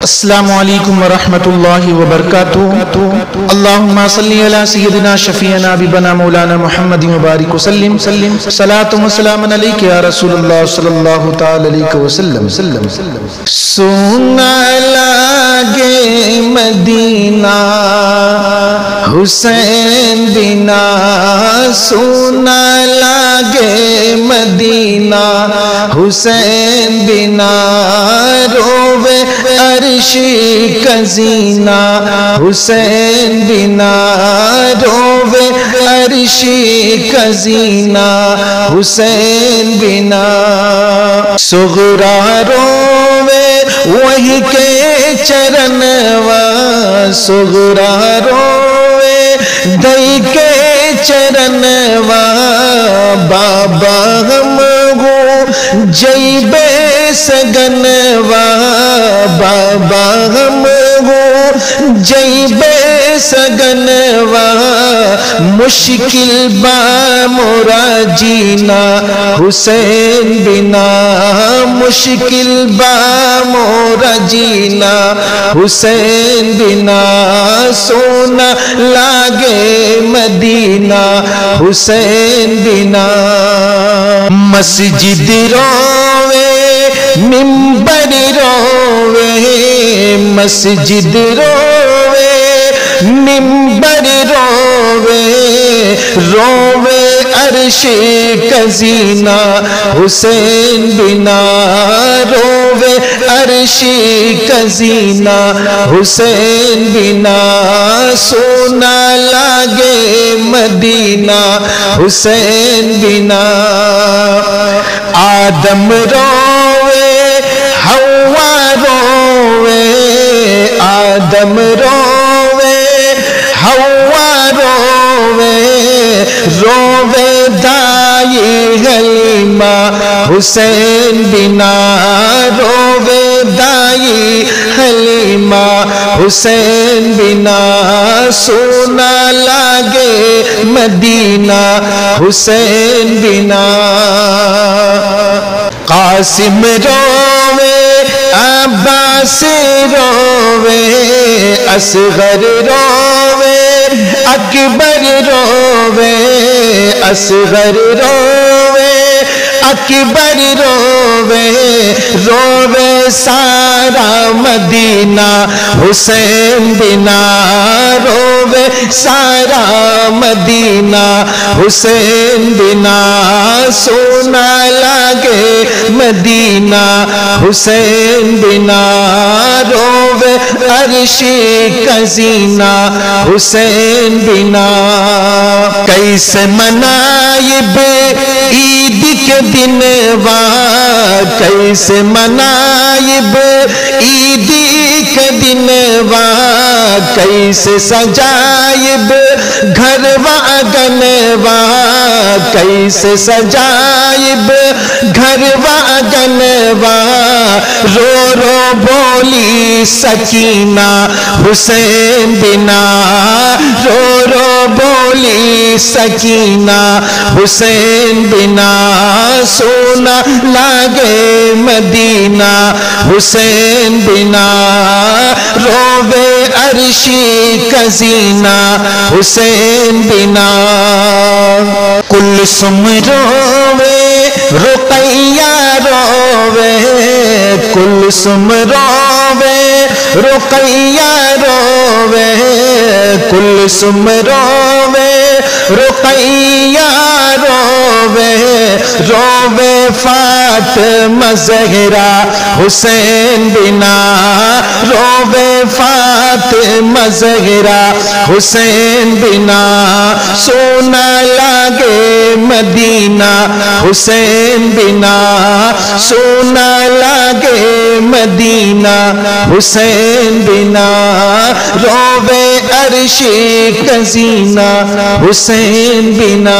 السلام علیکم ورحمۃ اللہ وبرکاتہ۔ اللہم صلی علی سیدنا شفیعنا حبیبنا مولانا محمد مبارک وسلم، صلاۃ و سلام علیک یا رسول اللہ صلی اللہ تعالی علیہ وسلم۔ سونا لاگے مدینہ حسین بنا، سونا لاگے مدینہ حسین بنا، روے عرشی کزینہ حسین بنا، روے عرشی کزینہ حسین بنا، صغرا روے وہی کے چرنوا، صغرا روے دئی کے چرنوا، بابا ہم گو جیبے سگنوا، بابا ہم گو جیبے سگنوا، مشکل با مورا جینا حسین بنا، مشکل با مورا جینا حسین بنا، سونا لاگے مدینہ حسین بنا، مسجد روے منبر روے، مسجد روے منبر روے، روے عرش کزینہ حسین بنا، روے عرش کزینہ حسین بنا، سونا لاگے مدینہ حسین بنا، آدم روے حوا روے، آدم روے حوا روے، روے دائی حلیمہ حسین بنا، روے دائی حلیمہ حسین بنا، سونا لاگے مدینہ حسین بنا، قاسم روے عباس روے، اصغر روے اکبر روے، اصغر روے اکبر روے، روے سارا مدینہ حسین بنا، روے سارا مدینہ حسین بنا، سونا لاگے مدینہ حسین بنا، روے عرشی کزینہ حسین بنا، کیسے منائب عید کے دن وا، کیسے منائب عید کے دن وا، کیسے سجائب گھر و آنگن وا، کیسے سجائب گھر و آنگن وا، رو رو بولی سکینہ حسین بنا، رو رو بولی سکینہ حسین بنا، سونا لاگے مدینہ حسین بنا، روے عرشی کزینہ حسین بنا، کلثوم روے رقیہ روے، کلثوم روے رقیہ روے، کلثوم روے رقیہ روے، روے فاطمہ زہرا حسین بنا، روے فاطمہ زہرا حسین بنا، سونا لاگے مدینہ حسین بنا، سونا لاگے مدینہ حسین بنا، روے عرشی کزینہ حسین بنا۔